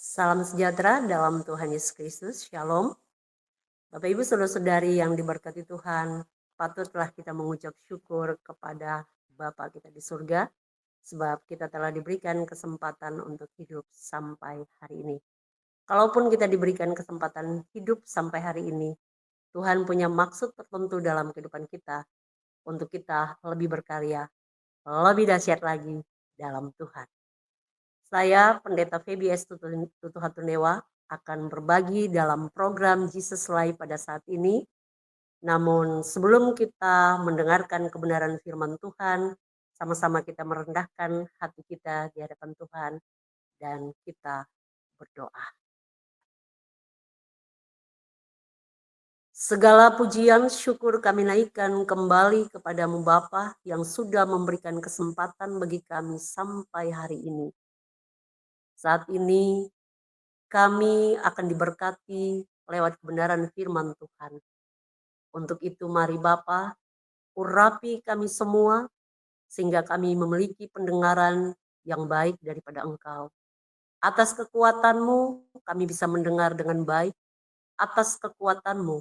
Salam sejahtera dalam Tuhan Yesus Kristus, Shalom. Bapak Ibu saudara-saudari yang diberkati Tuhan, patutlah kita mengucap syukur kepada Bapa kita di surga, sebab kita telah diberikan kesempatan untuk hidup sampai hari ini. Kalaupun kita diberikan kesempatan hidup sampai hari ini, Tuhan punya maksud tertentu dalam kehidupan kita, untuk kita lebih berkarya, lebih dahsyat lagi dalam Tuhan. Saya, Pendeta Feby S. Tutu Hatunewa, akan berbagi dalam program Jesus Live pada saat ini. Namun sebelum kita mendengarkan kebenaran firman Tuhan, sama-sama kita merendahkan hati kita di hadapan Tuhan dan kita berdoa. Segala pujian syukur kami naikkan kembali kepadamu Bapa yang sudah memberikan kesempatan bagi kami sampai hari ini. Saat ini kami akan diberkati lewat kebenaran firman Tuhan. Untuk itu mari Bapa, urapi kami semua sehingga kami memiliki pendengaran yang baik daripada Engkau. Atas kekuatan-Mu kami bisa mendengar dengan baik. Atas kekuatan-Mu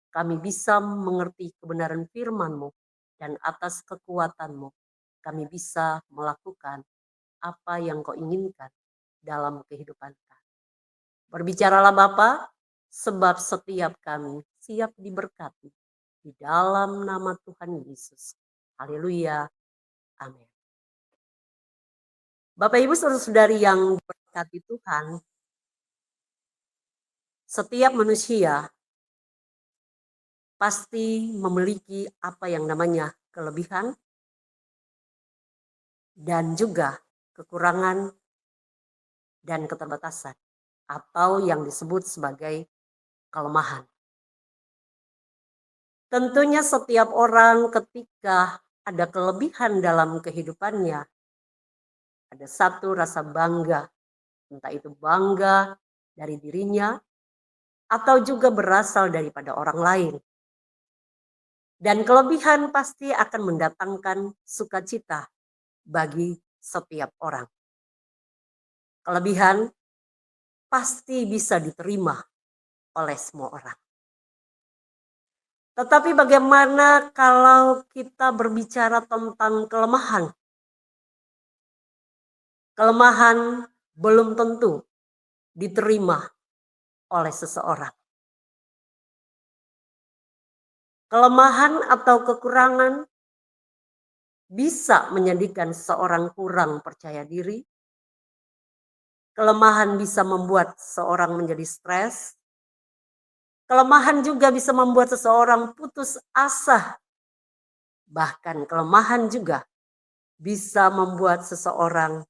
kami bisa mengerti kebenaran firman-Mu. Dan atas kekuatan-Mu kami bisa melakukan apa yang Kau inginkan dalam kehidupan kami. Berbicaralah Bapa, sebab setiap kami siap diberkati di dalam nama Tuhan Yesus. Haleluya. Amin. Bapak Ibu saudara-saudari yang diberkati Tuhan, setiap manusia pasti memiliki apa yang namanya kelebihan dan juga kekurangan dan keterbatasan atau yang disebut sebagai kelemahan. Tentunya setiap orang ketika ada kelebihan dalam kehidupannya, ada satu rasa bangga, entah itu bangga dari dirinya atau juga berasal daripada orang lain. Dan kelebihan pasti akan mendatangkan sukacita bagi setiap orang. Kelebihan pasti bisa diterima oleh semua orang. Tetapi bagaimana kalau kita berbicara tentang kelemahan? Kelemahan belum tentu diterima oleh seseorang. Kelemahan atau kekurangan bisa menjadikan seseorang kurang percaya diri. Kelemahan bisa membuat seseorang menjadi stres. Kelemahan juga bisa membuat seseorang putus asa. Bahkan kelemahan juga bisa membuat seseorang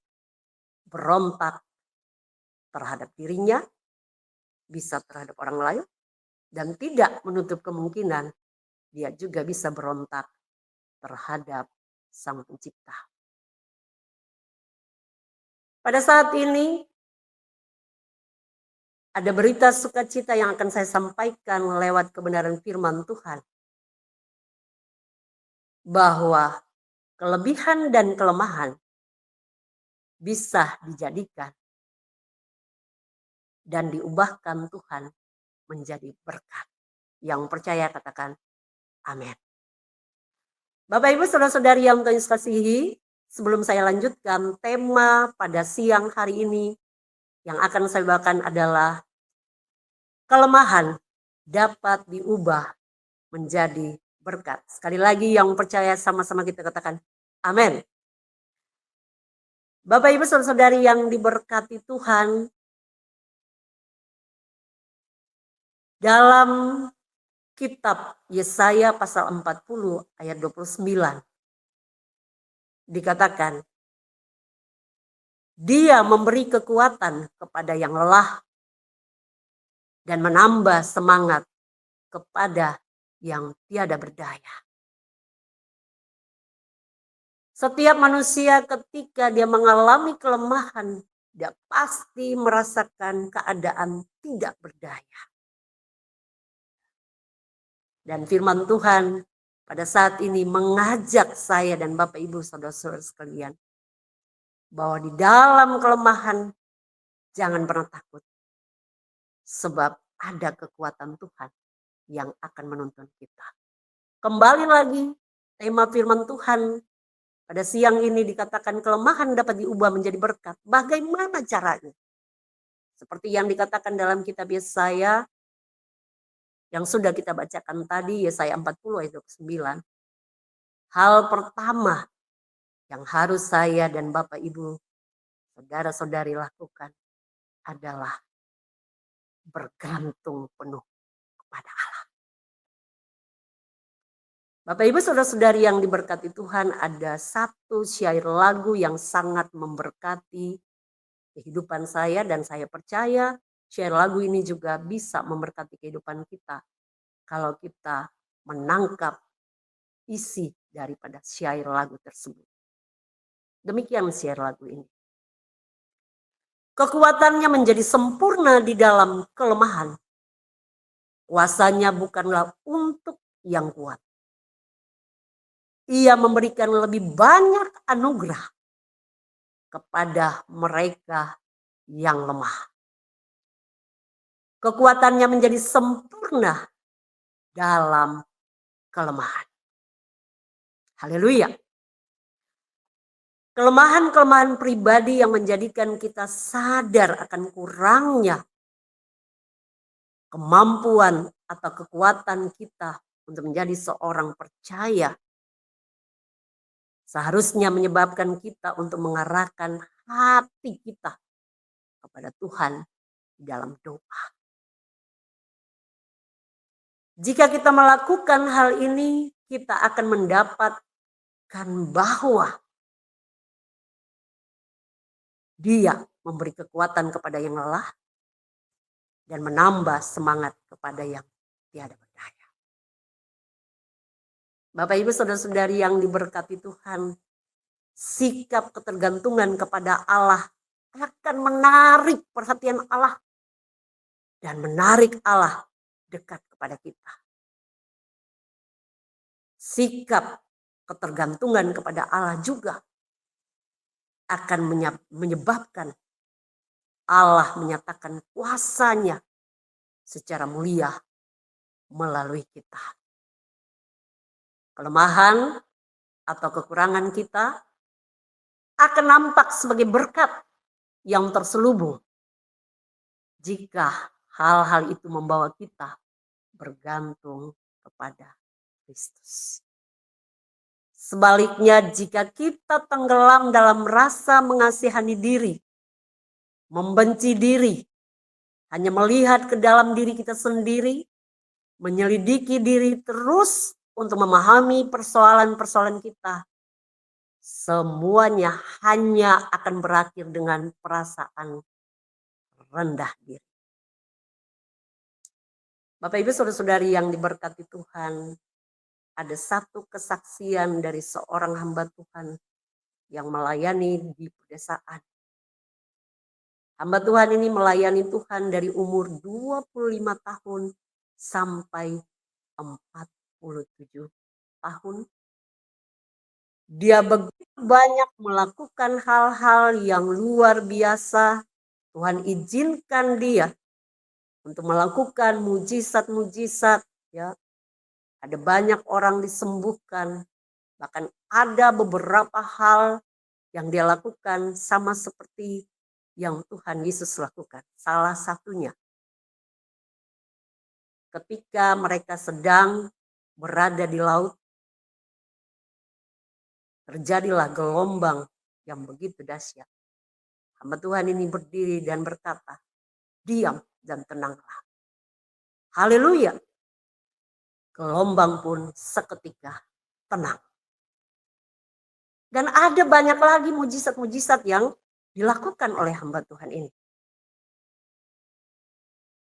berontak terhadap dirinya, bisa terhadap orang lain, dan tidak menutup kemungkinan dia juga bisa berontak terhadap Sang Pencipta. Pada saat ini ada berita sukacita yang akan saya sampaikan lewat kebenaran firman Tuhan. Bahwa kelebihan dan kelemahan bisa dijadikan dan diubahkan Tuhan menjadi berkat. Yang percaya katakan amin. Bapak Ibu saudara-saudari yang Tuhan kasihi, sebelum saya lanjutkan tema pada siang hari ini yang akan saya bawakan adalah kelemahan dapat diubah menjadi berkat. Sekali lagi yang percaya sama-sama kita katakan amin. Bapak Ibu saudara-saudari yang diberkati Tuhan, dalam kitab Yesaya pasal 40 ayat 29 dikatakan, Dia memberi kekuatan kepada yang lelah dan menambah semangat kepada yang tiada berdaya. Setiap manusia ketika dia mengalami kelemahan, dia pasti merasakan keadaan tidak berdaya. Dan firman Tuhan pada saat ini mengajak saya dan Bapak Ibu saudara-saudara sekalian, bahwa di dalam kelemahan Jangan pernah takut, sebab ada kekuatan Tuhan yang akan menuntun kita. Kembali lagi, tema firman Tuhan pada siang ini dikatakan kelemahan dapat diubah menjadi berkat. Bagaimana caranya? Seperti yang dikatakan dalam kitab Yesaya yang sudah kita bacakan tadi, Yesaya 40 ayat 29. Hal pertama yang harus saya dan Bapak Ibu, saudara-saudari lakukan adalah bergantung penuh kepada Allah. Bapak Ibu saudara-saudari yang diberkati Tuhan, ada satu syair lagu yang sangat memberkati kehidupan saya dan saya percaya syair lagu ini juga bisa memberkati kehidupan kita kalau kita menangkap isi daripada syair lagu tersebut. Demikian syair lagu ini. Kekuatannya menjadi sempurna di dalam kelemahan. Kuasanya bukanlah untuk yang kuat. Ia memberikan lebih banyak anugerah kepada mereka yang lemah. Kekuatannya menjadi sempurna dalam kelemahan. Haleluya. Kelemahan-kelemahan pribadi yang menjadikan kita sadar akan kurangnya kemampuan atau kekuatan kita untuk menjadi seorang percaya seharusnya menyebabkan kita untuk mengarahkan hati kita kepada Tuhan di dalam doa. Jika kita melakukan hal ini, kita akan mendapatkan bahwa Dia memberi kekuatan kepada yang lelah dan menambah semangat kepada yang tiada berdaya. Bapak Ibu saudara-saudari yang diberkati Tuhan, sikap ketergantungan kepada Allah akan menarik perhatian Allah dan menarik Allah dekat kepada kita. Sikap ketergantungan kepada Allah juga akan menyebabkan Allah menyatakan kuasanya secara mulia melalui kita. Kelemahan atau kekurangan kita akan nampak sebagai berkat yang terselubung jika hal-hal itu membawa kita bergantung kepada Kristus. Sebaliknya, jika kita tenggelam dalam rasa mengasihani diri, membenci diri, hanya melihat ke dalam diri kita sendiri, menyelidiki diri terus untuk memahami persoalan-persoalan kita, semuanya hanya akan berakhir dengan perasaan rendah diri. Bapak Ibu saudara-saudari yang diberkati Tuhan, ada satu kesaksian dari seorang hamba Tuhan yang melayani di pedesaan. Hamba Tuhan ini melayani Tuhan dari umur 25 tahun sampai 47 tahun. Dia begitu banyak melakukan hal-hal yang luar biasa. Tuhan izinkan dia untuk melakukan mujizat-mujizat, ya. Ada banyak orang disembuhkan, bahkan ada beberapa hal yang dia lakukan sama seperti yang Tuhan Yesus lakukan. Salah satunya ketika mereka sedang berada di laut, terjadilah gelombang yang begitu dahsyat. Hamba Tuhan ini berdiri dan berkata, diam dan tenanglah. Haleluya. Gelombang pun seketika tenang. Dan ada banyak lagi mujizat-mujizat yang dilakukan oleh hamba Tuhan ini.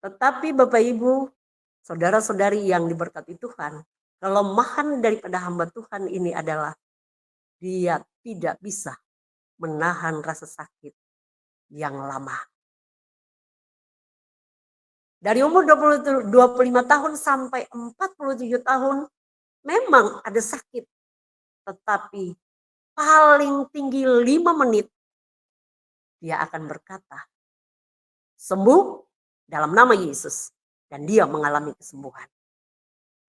Tetapi Bapak Ibu, saudara-saudari yang diberkati Tuhan, kelemahan daripada hamba Tuhan ini adalah dia tidak bisa menahan rasa sakit yang lama. Dari umur 25 tahun sampai 47 tahun memang ada sakit. Tetapi paling tinggi 5 menit dia akan berkata, sembuh dalam nama Yesus. Dan dia mengalami kesembuhan.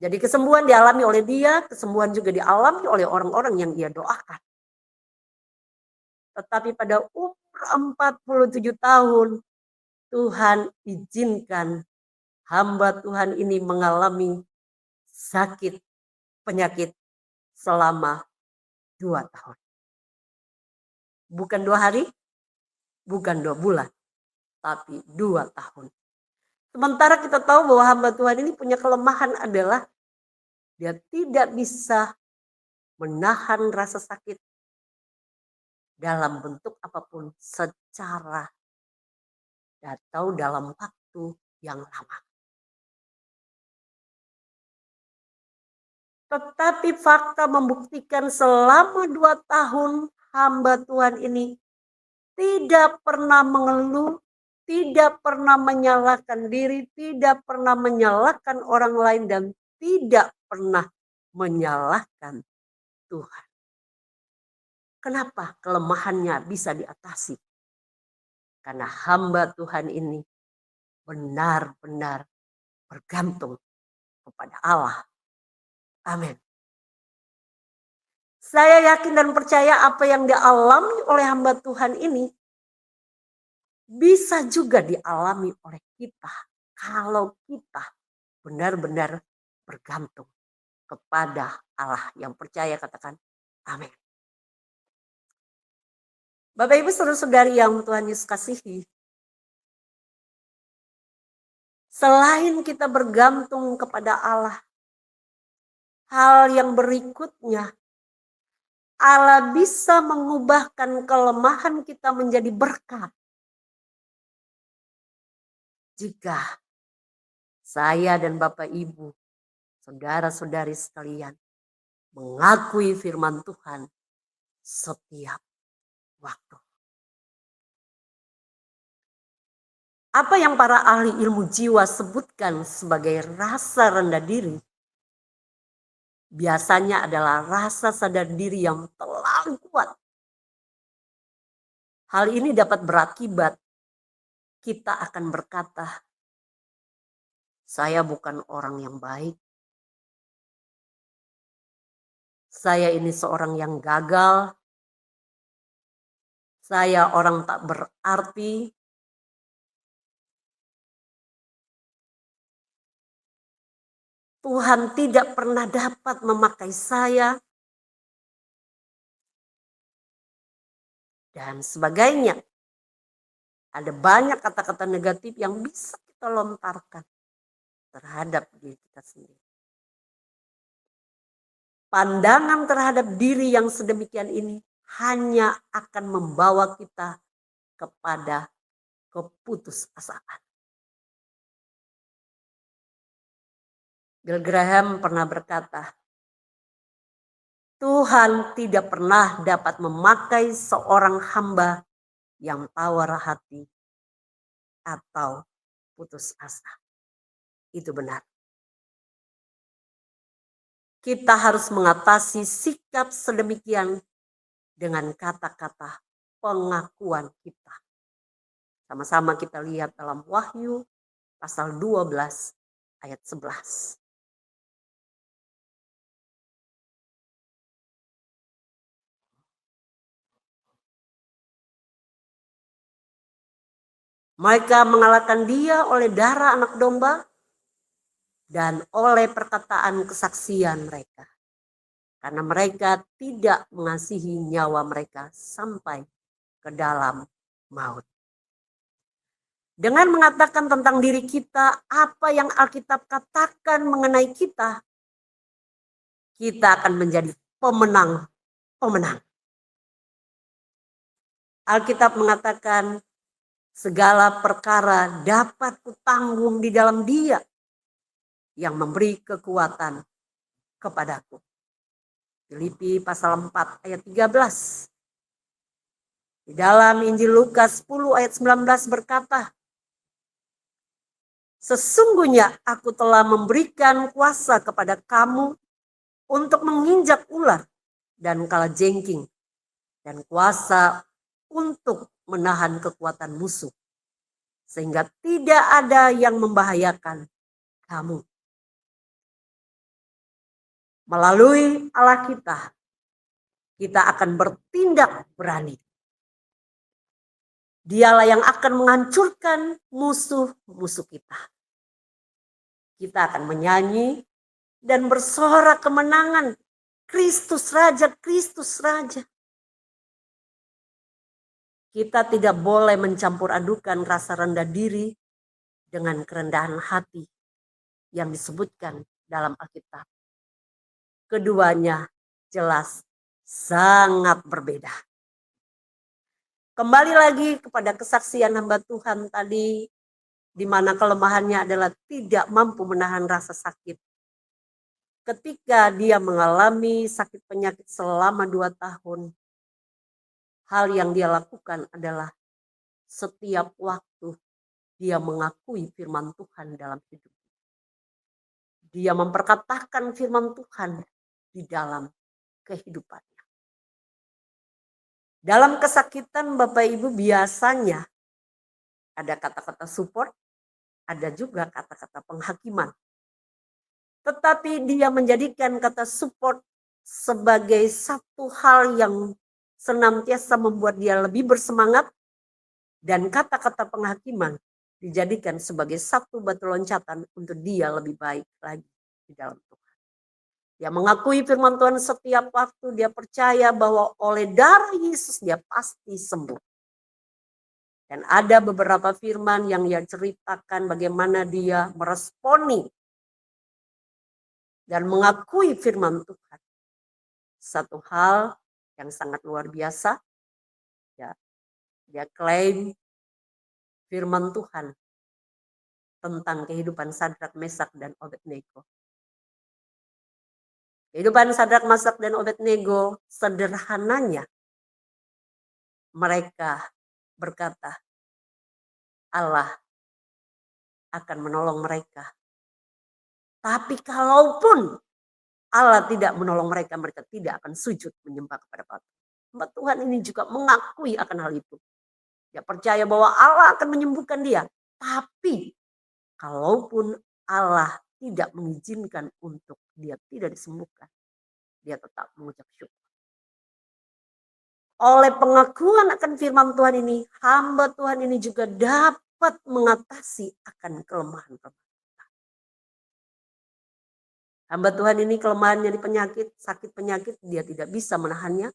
Jadi kesembuhan dialami oleh dia, kesembuhan juga dialami oleh orang-orang yang dia doakan. Tetapi pada umur 47 tahun, Tuhan izinkan hamba Tuhan ini mengalami sakit, penyakit selama 2 tahun. Bukan 2 hari, bukan 2 bulan, tapi 2 tahun. Sementara kita tahu bahwa hamba Tuhan ini punya kelemahan adalah dia tidak bisa menahan rasa sakit dalam bentuk apapun secara atau dalam waktu yang lama. Tetapi fakta membuktikan selama 2 tahun hamba Tuhan ini tidak pernah mengeluh, tidak pernah menyalahkan diri, tidak pernah menyalahkan orang lain, dan tidak pernah menyalahkan Tuhan. Kenapa kelemahannya bisa diatasi? Karena hamba Tuhan ini benar-benar bergantung kepada Allah. Amin. Saya yakin dan percaya apa yang dialami oleh hamba Tuhan ini bisa juga dialami oleh kita kalau kita benar-benar bergantung kepada Allah. Yang percaya katakan amin. Bapak Ibu saudara-saudari yang Tuhan Yesus kasihi, selain kita bergantung kepada Allah, hal yang berikutnya, Allah bisa mengubahkan kelemahan kita menjadi berkat. Jika saya dan Bapak Ibu, saudara-saudari sekalian, mengakui firman Tuhan setiap waktu. Apa yang para ahli ilmu jiwa sebutkan sebagai rasa rendah diri, biasanya adalah rasa sadar diri yang terlalu kuat. Hal ini dapat berakibat kita akan berkata, saya bukan orang yang baik. Saya ini seorang yang gagal. Saya orang tak berarti. Tuhan tidak pernah dapat memakai saya. Dan sebagainya. Ada banyak kata-kata negatif yang bisa kita lontarkan terhadap diri kita sendiri. Pandangan terhadap diri yang sedemikian ini hanya akan membawa kita kepada keputusasaan. Bill Graham pernah berkata, Tuhan tidak pernah dapat memakai seorang hamba yang tawar hati atau putus asa. Itu benar. Kita harus mengatasi sikap sedemikian dengan kata-kata pengakuan kita. Sama-sama kita lihat dalam Wahyu pasal 12 ayat 11. Mereka mengalahkan dia oleh darah anak domba dan oleh perkataan kesaksian mereka. Karena mereka tidak mengasihi nyawa mereka sampai ke dalam maut. Dengan mengatakan tentang diri kita, apa yang Alkitab katakan mengenai kita, kita akan menjadi pemenang. Alkitab mengatakan, segala perkara dapat kutanggung di dalam Dia yang memberi kekuatan kepadaku. Filipi pasal 4 ayat 13. Di dalam Injil Lukas 10 ayat 19 berkata, sesungguhnya aku telah memberikan kuasa kepada kamu untuk menginjak ular dan kalajengking dan kuasa untuk menahan kekuatan musuh. sehingga tidak ada yang membahayakan kamu. Melalui Allah kita akan bertindak berani. Dialah yang akan menghancurkan musuh-musuh kita. Kita akan menyanyi dan bersorak kemenangan. Kristus Raja, Kristus Raja. Kita tidak boleh mencampur adukan rasa rendah diri dengan kerendahan hati yang disebutkan dalam Alkitab. Keduanya jelas sangat berbeda. Kembali lagi kepada kesaksian hamba Tuhan tadi, di mana kelemahannya adalah tidak mampu menahan rasa sakit. Ketika dia mengalami sakit penyakit selama 2 tahun, hal yang dia lakukan adalah setiap waktu dia mengakui firman Tuhan dalam hidup. Dia memperkatakan firman Tuhan di dalam kehidupannya. Dalam kesakitan Bapak Ibu biasanya ada kata-kata support, ada juga kata-kata penghakiman. Tetapi dia menjadikan kata support sebagai satu hal yang senantiasa membuat dia lebih bersemangat, dan kata-kata penghakiman dijadikan sebagai satu batu loncatan untuk dia lebih baik lagi di dalam Tuhan. Dia mengakui firman Tuhan setiap waktu, dia percaya bahwa oleh darah Yesus dia pasti sembuh. Dan ada beberapa firman yang dia ceritakan bagaimana dia meresponi dan mengakui firman Tuhan. Satu hal yang sangat luar biasa, ya, dia klaim firman Tuhan tentang kehidupan Sadrak, Mesak, dan Abednego. Kehidupan Sadrak, Mesak, dan Abednego sederhananya mereka berkata, Allah akan menolong mereka. Tapi kalaupun Allah tidak menolong mereka, mereka tidak akan sujud menyembah kepada patung. Hamba Tuhan ini juga mengakui akan hal itu. Dia percaya bahwa Allah akan menyembuhkan dia. Tapi kalaupun Allah tidak mengizinkan untuk dia tidak disembuhkan, dia tetap mengucap syukur. Oleh pengakuan akan firman Tuhan ini, hamba Tuhan ini juga dapat mengatasi akan kelemahan. Hamba Tuhan ini kelemahannya di penyakit, sakit penyakit, dia tidak bisa menahannya.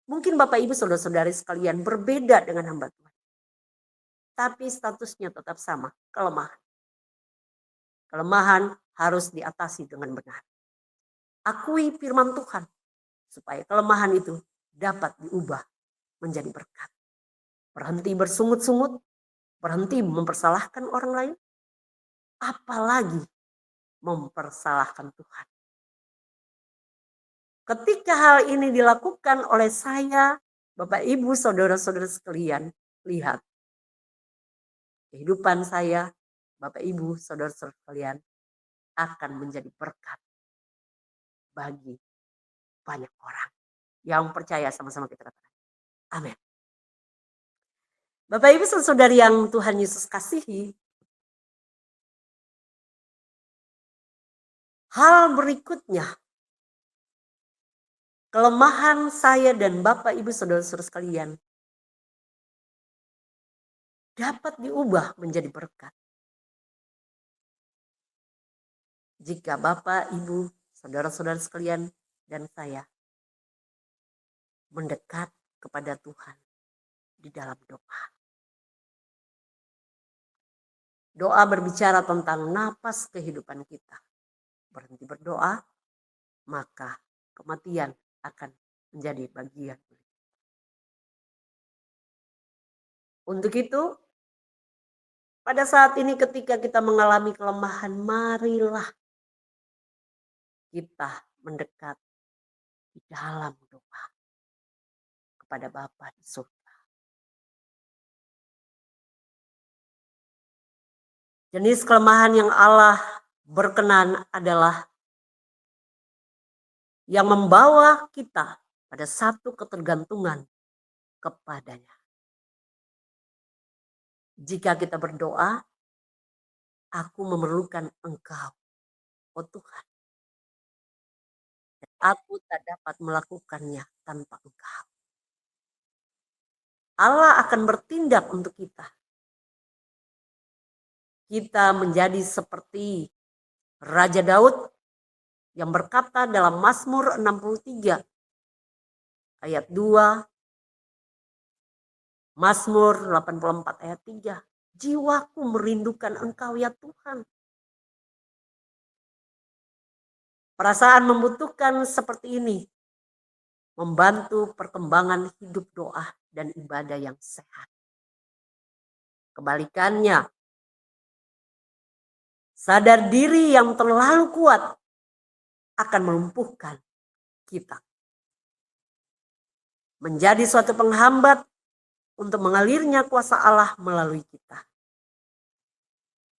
Mungkin Bapak Ibu saudara-saudari sekalian berbeda dengan hamba Tuhan. Tapi statusnya tetap sama, kelemahan. Kelemahan harus diatasi dengan benar. Akui firman Tuhan supaya kelemahan itu dapat diubah menjadi berkat. Berhenti bersungut-sungut, berhenti mempersalahkan orang lain, apalagi mempersalahkan Tuhan. Ketika hal ini dilakukan oleh saya, Bapak Ibu saudara-saudara sekalian, lihat kehidupan saya, Bapak Ibu saudara-saudara sekalian, akan menjadi berkat bagi banyak orang yang percaya. Sama-sama kita katakan amin. Bapak Ibu saudari yang Tuhan Yesus kasihi, hal berikutnya, kelemahan saya dan Bapak Ibu saudara-saudara sekalian dapat diubah menjadi berkat. Jika Bapak, Ibu, saudara-saudara sekalian dan saya mendekat kepada Tuhan di dalam doa. Doa berbicara tentang napas kehidupan kita. Berhenti berdoa, maka kematian akan menjadi bagian. Untuk itu, pada saat ini ketika kita mengalami kelemahan, marilah kita mendekat di dalam doa kepada Bapa di surga. Jenis kelemahan yang Allah berkenan adalah yang membawa kita pada satu ketergantungan kepadanya. Jika kita berdoa, aku memerlukan Engkau, oh Tuhan. Aku tak dapat melakukannya tanpa Engkau. Allah akan bertindak untuk kita. Kita menjadi seperti Raja Daud yang berkata dalam Mazmur 63 ayat 2, Mazmur 84 ayat 3. Jiwaku merindukan Engkau ya Tuhan. Perasaan membutuhkan seperti ini membantu perkembangan hidup doa dan ibadah yang sehat. Kebalikannya, sadar diri yang terlalu kuat akan melumpuhkan kita. Menjadi suatu penghambat untuk mengalirnya kuasa Allah melalui kita.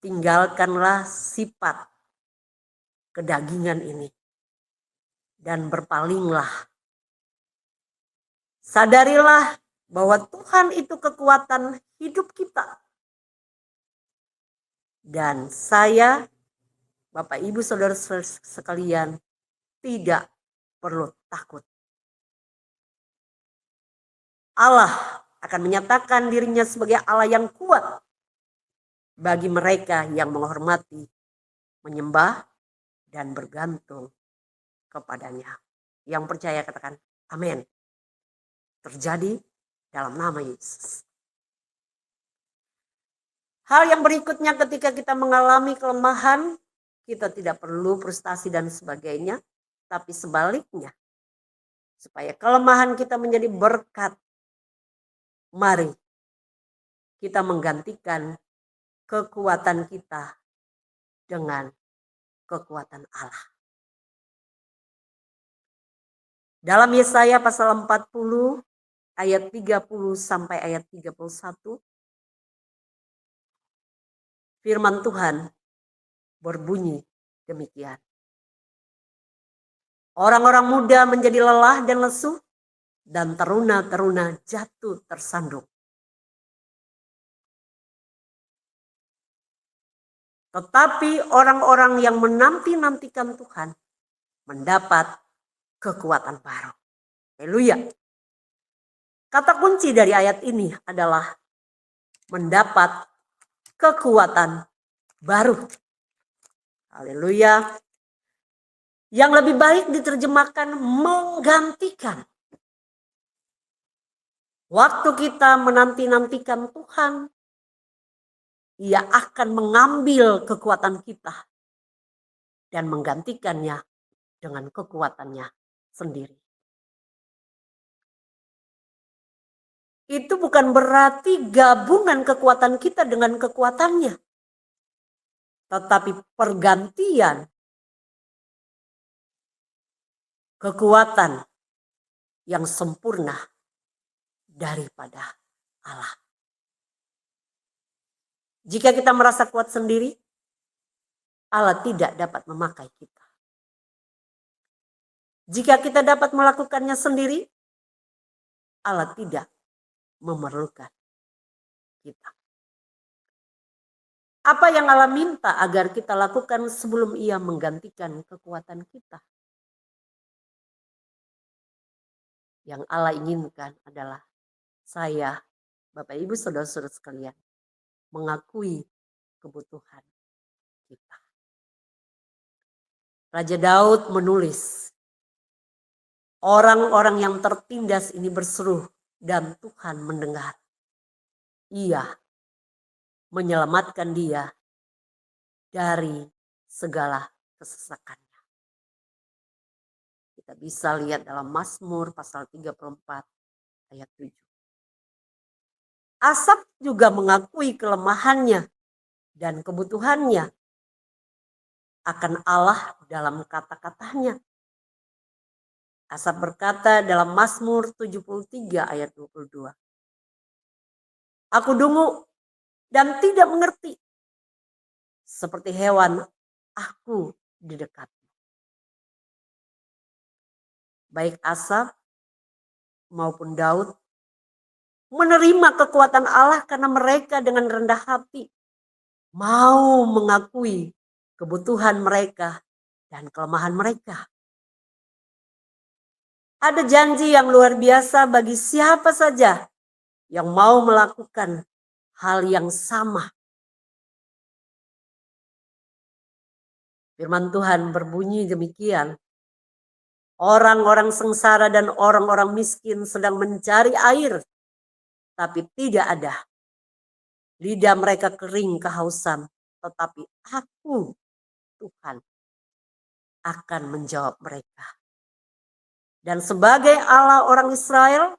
Tinggalkanlah sifat kedagingan ini dan berpalinglah. Sadarilah bahwa Tuhan itu kekuatan hidup kita. Dan saya, Bapak Ibu Saudara sekalian, tidak perlu takut. Allah akan menyatakan dirinya sebagai Allah yang kuat bagi mereka yang menghormati, menyembah, dan bergantung kepadanya. Yang percaya katakan amin. Terjadi dalam nama Yesus. Hal yang berikutnya ketika kita mengalami kelemahan, kita tidak perlu frustasi dan sebagainya, tapi sebaliknya. Supaya kelemahan kita menjadi berkat, mari kita menggantikan kekuatan kita dengan kekuatan Allah. Dalam Yesaya pasal 40 ayat 30 sampai ayat 31, firman Tuhan berbunyi demikian. Orang-orang muda menjadi lelah dan lesu, dan teruna-teruna jatuh tersandung. Tetapi orang-orang yang menanti-nantikan Tuhan mendapat kekuatan baru. Haleluya. Kata kunci dari ayat ini adalah mendapat kekuatan baru. Haleluya. Yang lebih baik diterjemahkan menggantikan. Waktu kita menanti-nantikan Tuhan, Ia akan mengambil kekuatan kita dan menggantikannya dengan kekuatannya sendiri. Itu bukan berarti gabungan kekuatan kita dengan kekuatannya, tetapi pergantian kekuatan yang sempurna daripada Allah. Jika kita merasa kuat sendiri, Allah tidak dapat memakai kita. Jika kita dapat melakukannya sendiri, Allah tidak memerlukan kita. Apa yang Allah minta agar kita lakukan sebelum Ia menggantikan kekuatan kita? Yang Allah inginkan adalah saya, Bapak Ibu Saudara-saudara sekalian, mengakui kebutuhan kita. Raja Daud menulis, orang-orang yang tertindas ini berseru dan Tuhan mendengar. Ia menyelamatkan dia dari segala kesesakannya. Kita bisa lihat dalam Mazmur pasal 34 ayat 7. Asaf juga mengakui kelemahannya dan kebutuhannya akan Allah dalam kata-katanya. Asaf berkata dalam Mazmur 73 ayat 22. Aku dungu dan tidak mengerti. Seperti hewan, aku di dekatmu. Baik Asaf maupun Daud menerima kekuatan Allah karena mereka dengan rendah hati mau mengakui kebutuhan mereka dan kelemahan mereka. Ada janji yang luar biasa bagi siapa saja yang mau melakukan hal yang sama. Firman Tuhan berbunyi demikian. Orang-orang sengsara dan orang-orang miskin sedang mencari air, tapi tidak ada. Lidah mereka kering kehausan, tetapi aku, Tuhan, akan menjawab mereka. Dan sebagai Allah orang Israel,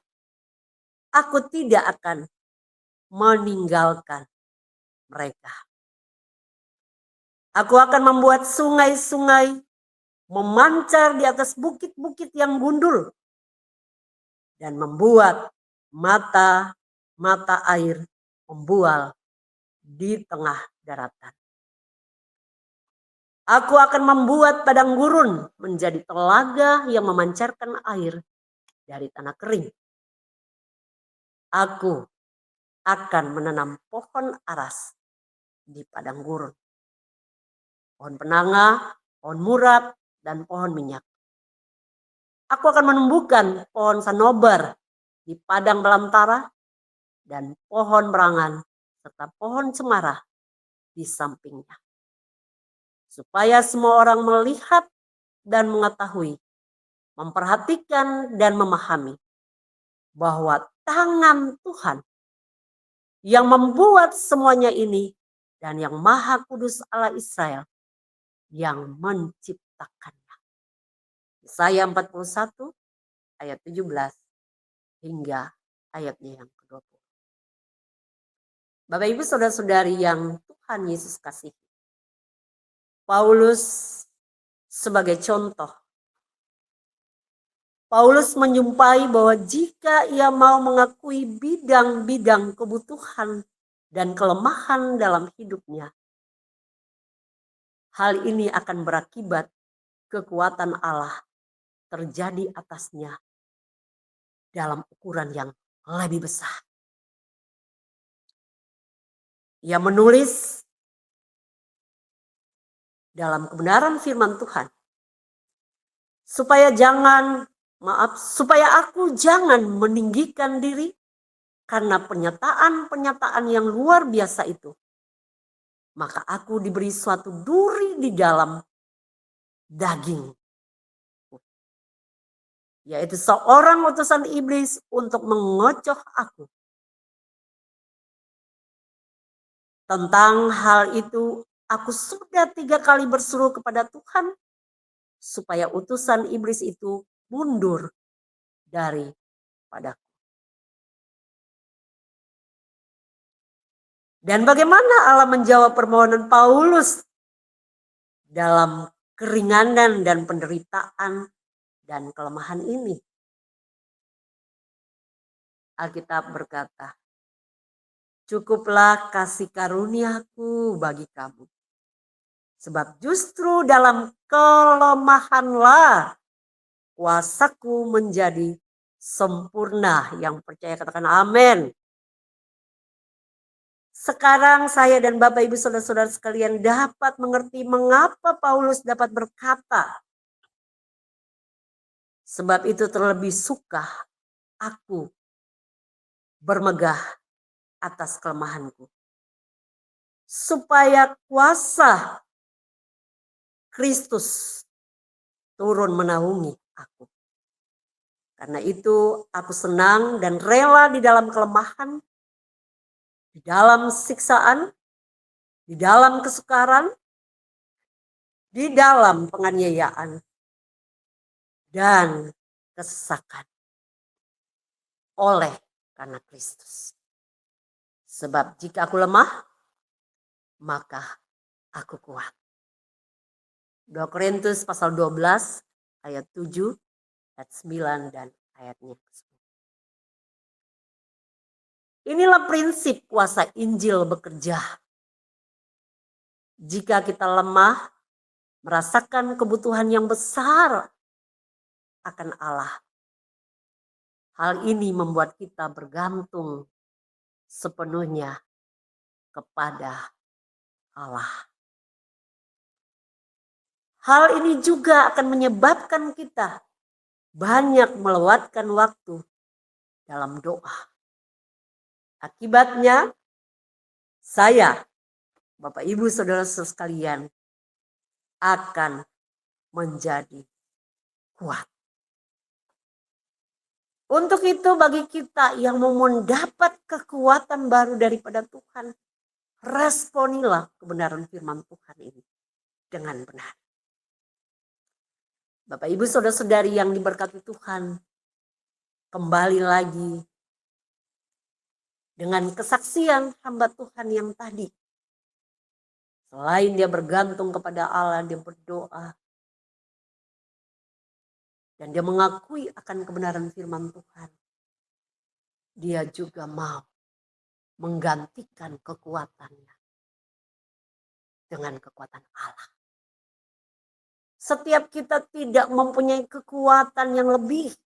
aku tidak akan meninggalkan mereka. Aku akan membuat sungai-sungai memancar di atas bukit-bukit yang gundul dan membuat mata air membual di tengah daratan. Aku akan membuat padang gurun menjadi telaga yang memancarkan air dari tanah kering. Aku akan menanam pohon aras di padang gurun, pohon penanga, pohon murad, dan pohon minyak. Aku akan menumbuhkan pohon sanobar di padang belantara dan pohon berangan serta pohon cemara di sampingnya. Supaya semua orang melihat dan mengetahui, memperhatikan dan memahami bahwa tangan Tuhan yang membuat semuanya ini dan yang Maha Kudus Allah Israel yang menciptakannya. Yesaya 41 ayat 17 hingga ayatnya yang ke-20. Bapak Ibu saudara-saudari yang Tuhan Yesus kasihi. Paulus sebagai contoh. Paulus menyumpai bahwa jika ia mau mengakui bidang-bidang kebutuhan dan kelemahan dalam hidupnya, hal ini akan berakibat kekuatan Allah terjadi atasnya dalam ukuran yang lebih besar. Ia menulis dalam kebenaran firman Tuhan, supaya aku jangan meninggikan diri karena pernyataan-pernyataan yang luar biasa itu. Maka aku diberi suatu duri di dalam daging, yaitu seorang utusan iblis untuk mengocoh aku. Tentang hal itu, aku sudah 3 kali berseru kepada Tuhan supaya utusan iblis itu mundur daripadaku. Dan bagaimana Allah menjawab permohonan Paulus dalam keringanan dan penderitaan dan kelemahan ini? Alkitab berkata, cukuplah kasih karuniaku bagi kamu. Sebab justru dalam kelemahanlah kuasaku menjadi sempurna. Yang percaya katakan amin. Sekarang saya dan Bapak Ibu saudara-saudara sekalian dapat mengerti mengapa Paulus dapat berkata, sebab itu terlebih suka aku bermegah atas kelemahanku, supaya kuasa Kristus turun menaungi aku. Karena itu aku senang dan rela di dalam kelemahan, di dalam siksaan, di dalam kesukaran, di dalam penganiayaan, dan kesesakan oleh karena Kristus. Sebab jika aku lemah, maka aku kuat. 2 Korintus pasal 12 ayat 7, ayat 9 dan ayatnya ke-10. Inilah prinsip kuasa Injil bekerja. Jika kita lemah, merasakan kebutuhan yang besar akan Allah, Hal ini membuat kita bergantung sepenuhnya kepada Allah. Hal ini juga akan menyebabkan kita banyak melewatkan waktu dalam doa. Akibatnya, saya, Bapak Ibu Saudara sekalian, akan menjadi kuat. Untuk itu bagi kita yang mau mendapat kekuatan baru daripada Tuhan, responilah kebenaran firman Tuhan ini dengan benar. Bapak Ibu Saudara-saudari yang diberkati Tuhan, kembali lagi dengan kesaksian hamba Tuhan yang tadi. Selain dia bergantung kepada Allah, dia berdoa. Dan dia mengakui akan kebenaran firman Tuhan. Dia juga mau menggantikan kekuatannya dengan kekuatan Allah. Setiap kita tidak mempunyai kekuatan yang lebih.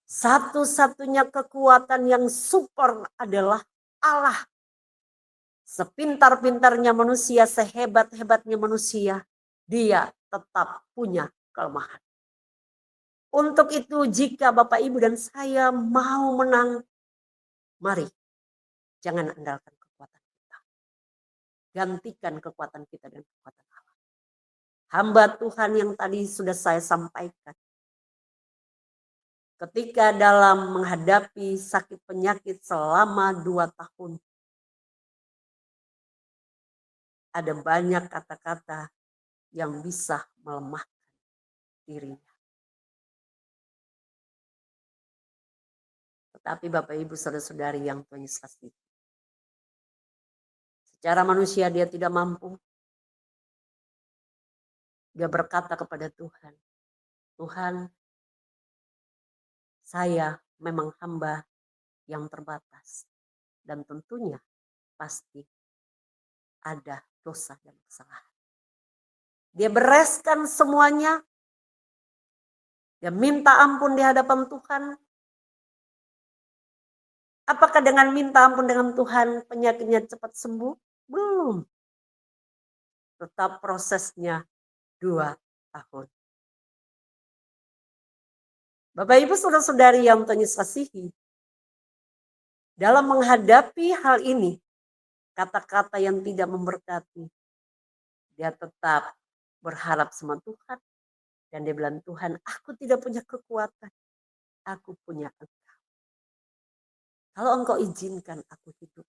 Satu-satunya kekuatan yang super adalah Allah. Sepintar-pintarnya manusia, sehebat-hebatnya manusia, dia tetap punya kelemahan. Untuk itu jika Bapak Ibu dan saya mau menang, mari jangan andalkan kekuatan kita. Gantikan kekuatan kita dengan kekuatan Allah. Hamba Tuhan yang tadi sudah saya sampaikan. Ketika dalam menghadapi sakit penyakit selama 2 tahun. Ada banyak kata-kata yang bisa melemahkan dirinya. Tetapi Bapak Ibu Saudara-saudari yang Tuhan Yesus kasihi. Secara manusia dia tidak mampu. Dia berkata kepada Tuhan, Tuhan, saya memang hamba yang terbatas. Dan tentunya pasti ada dosa dan kesalahan. Dia bereskan semuanya. Dia minta ampun di hadapan Tuhan. Apakah dengan minta ampun dengan Tuhan penyakitnya cepat sembuh? Belum. Tetap prosesnya 2 tahun. Bapak Ibu Saudara-saudari yang Tuhan Yesus kasihi. Dalam menghadapi hal ini, kata-kata yang tidak memberkati, dia tetap berharap sama Tuhan. Dan dia bilang, Tuhan, aku tidak punya kekuatan. Aku punya Engkau. Kalau Engkau izinkan aku hidup,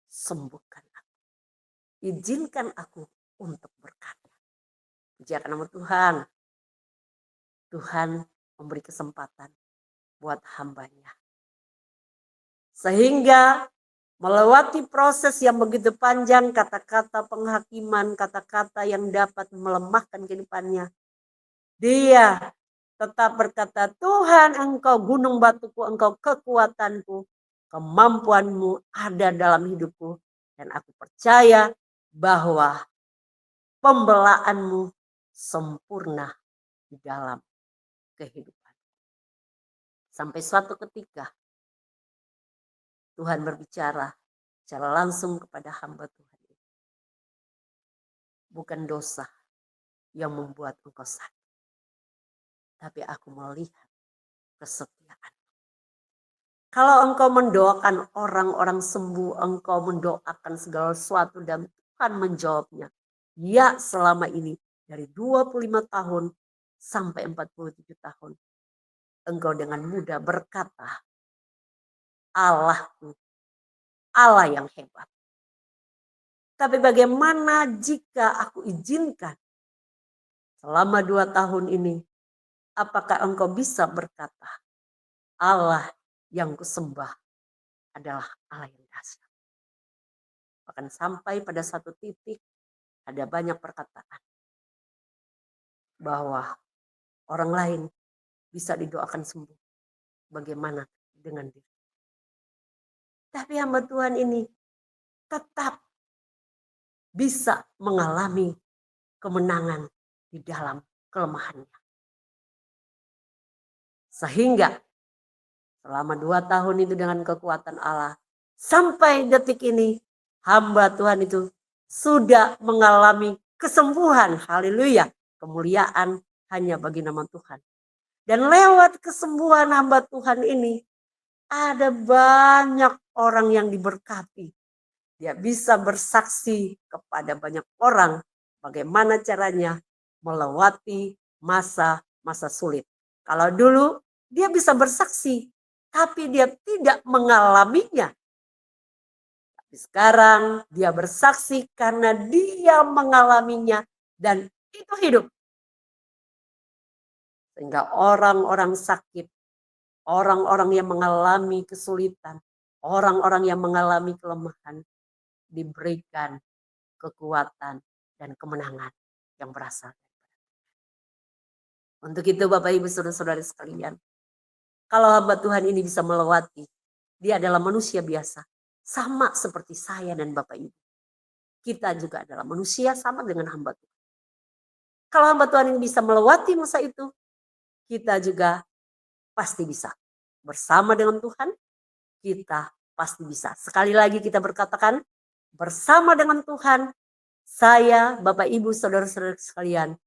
sembuhkan aku. Izinkan aku untuk berkata. Puji akan nama Tuhan. Tuhan memberi kesempatan buat hambanya. Sehingga melewati proses yang begitu panjang, kata-kata penghakiman, kata-kata yang dapat melemahkan kehidupannya. Dia tetap berkata, Tuhan Engkau gunung batuku, Engkau kekuatanku, kemampuanmu ada dalam hidupku. Dan aku percaya bahwa pembelaanmu sempurna di dalam kehidupan. Sampai suatu ketika Tuhan berbicara secara langsung kepada hamba Tuhan. Bukan dosa yang membuat engkau sakit. Tapi aku melihat kesetiaan. Kalau engkau mendoakan orang-orang sembuh, engkau mendoakan segala sesuatu dan Tuhan menjawabnya. Ya, selama ini dari 25 tahun sampai 47 tahun. Engkau dengan mudah berkata, Allahku, Allah yang hebat. Tapi bagaimana jika aku izinkan selama 2 tahun ini, apakah engkau bisa berkata, Allah yang kusembah adalah Allah yang dahsyat. Bahkan sampai pada satu titik ada banyak perkataan bahwa orang lain bisa didoakan sembuh. Bagaimana dengan diri? Tapi hamba Tuhan ini tetap bisa mengalami kemenangan di dalam kelemahannya. Sehingga Selama 2 tahun itu dengan kekuatan Allah. Sampai detik ini hamba Tuhan itu sudah mengalami kesembuhan. Haleluya. Kemuliaan hanya bagi nama Tuhan. Dan lewat kesembuhan hamba Tuhan ini ada banyak orang yang diberkati. Dia bisa bersaksi kepada banyak orang bagaimana caranya melewati masa-masa sulit. Kalau dulu dia bisa bersaksi, tapi dia tidak mengalaminya. Tapi sekarang dia bersaksi karena dia mengalaminya dan itu hidup. Sehingga orang-orang sakit, orang-orang yang mengalami kesulitan, orang-orang yang mengalami kelemahan, diberikan kekuatan dan kemenangan yang berasal. Untuk itu Bapak Ibu Saudara-saudari sekalian, kalau hamba Tuhan ini bisa melewati, dia adalah manusia biasa, sama seperti saya dan Bapak Ibu. Kita juga adalah manusia sama dengan hamba Tuhan. Kalau hamba Tuhan ini bisa melewati masa itu, kita juga pasti bisa. Bersama dengan Tuhan, kita pasti bisa. Sekali lagi kita berkatakan, bersama dengan Tuhan, saya, Bapak Ibu, Saudara-saudara sekalian,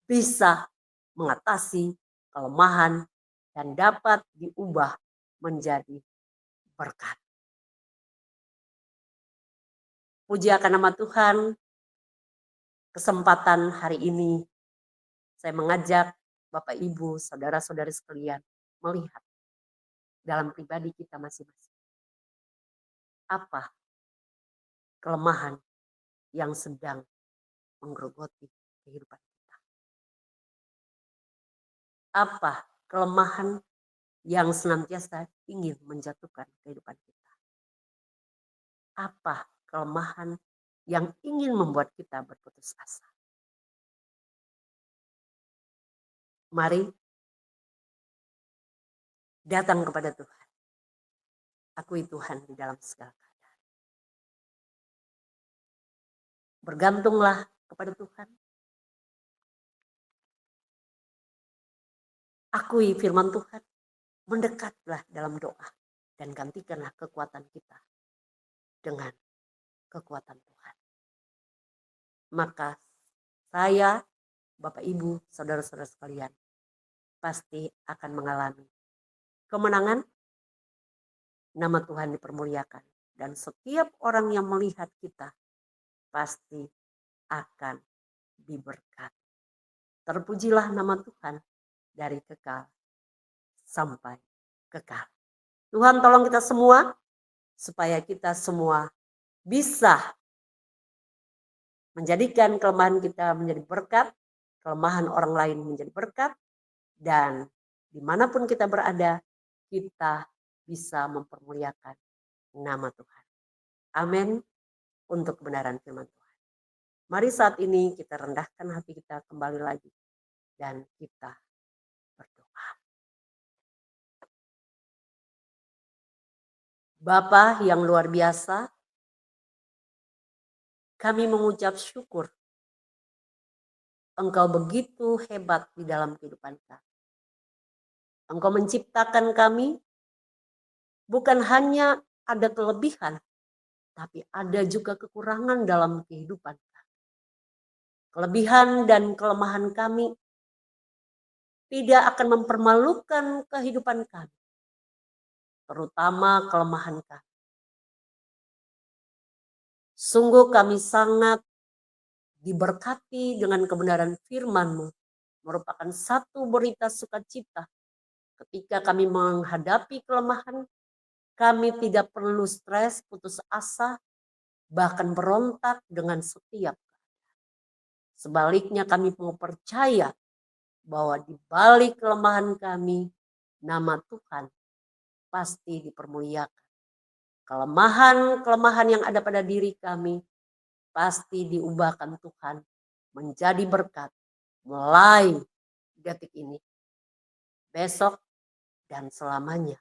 bisa mengatasi kelemahan dan dapat diubah menjadi berkat. Puji akan nama Tuhan, kesempatan hari ini saya mengajak Bapak Ibu, Saudara-saudari sekalian melihat dalam pribadi kita masing-masing. Apa kelemahan yang sedang menggerogoti kehidupan kita? Apa kelemahan yang senantiasa ingin menjatuhkan kehidupan kita? Apa kelemahan yang ingin membuat kita berputus asa? Mari datang kepada Tuhan. Akui Tuhan di dalam segala keadaan. Bergantunglah kepada Tuhan. Akui firman Tuhan. Mendekatlah dalam doa. Dan gantikanlah kekuatan kita dengan kekuatan Tuhan. Maka saya, Bapak Ibu, Saudara-saudara sekalian, pasti akan mengalami kemenangan, nama Tuhan dipermuliakan. Dan setiap orang yang melihat kita pasti akan diberkati. Terpujilah nama Tuhan dari kekal sampai kekal. Tuhan tolong kita semua supaya kita semua bisa menjadikan kelemahan kita menjadi berkat, kelemahan orang lain menjadi berkat, dan dimanapun kita berada, kita bisa mempermuliakan nama Tuhan. Amin untuk kebenaran firman Tuhan. Mari saat ini kita rendahkan hati kita kembali lagi dan kita berdoa. Bapa yang luar biasa, kami mengucap syukur. Engkau begitu hebat di dalam kehidupan kami. Engkau menciptakan kami bukan hanya ada kelebihan, tapi ada juga kekurangan dalam kehidupan kami. Kelebihan dan kelemahan kami tidak akan mempermalukan kehidupan kami, terutama kelemahan kami. Sungguh kami sangat diberkati dengan kebenaran firman-Mu, merupakan satu berita sukacita. Ketika kami menghadapi kelemahan, kami tidak perlu stres, putus asa, bahkan berontak dengan setiap. Sebaliknya kami mau percaya bahwa di balik kelemahan kami, nama Tuhan pasti dipermuliakan. Kelemahan-kelemahan yang ada pada diri kami pasti diubahkan Tuhan menjadi berkat mulai detik ini, besok, dan selamanya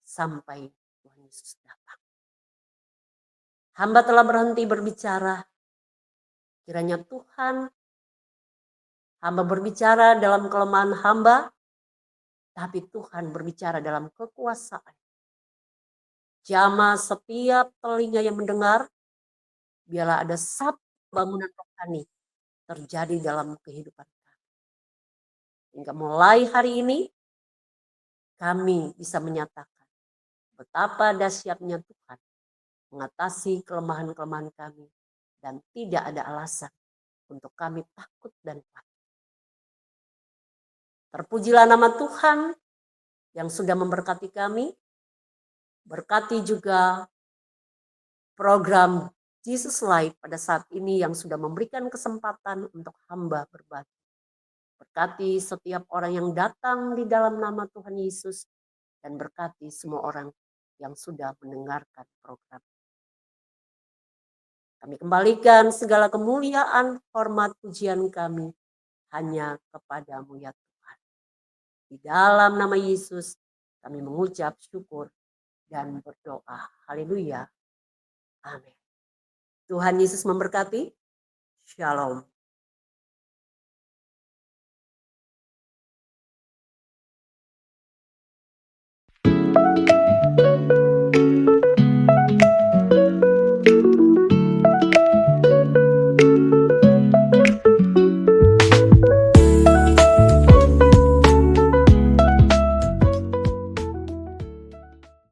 sampai Tuhan Yesus datang. Hamba telah berhenti berbicara. Kiranya Tuhan, hamba berbicara dalam kelemahan hamba, tapi Tuhan berbicara dalam kekuasaan. Jamah setiap telinga yang mendengar, biarlah ada satu bangunan rohani terjadi dalam kehidupan kami. Hingga mulai hari ini, kami bisa menyatakan betapa dahsyatnya Tuhan mengatasi kelemahan-kelemahan kami, dan tidak ada alasan untuk kami takut dan khawatir. Terpujilah nama Tuhan yang sudah memberkati kami, berkati juga program Jesus Life pada saat ini yang sudah memberikan kesempatan untuk hamba berbagi. Berkati setiap orang yang datang di dalam nama Tuhan Yesus, dan berkati semua orang yang sudah mendengarkan program. Kami kembalikan segala kemuliaan, hormat, pujian kami hanya kepadamu ya Tuhan. Di dalam nama Yesus kami mengucap syukur dan berdoa. Haleluya. Amin. Tuhan Yesus memberkati. Shalom.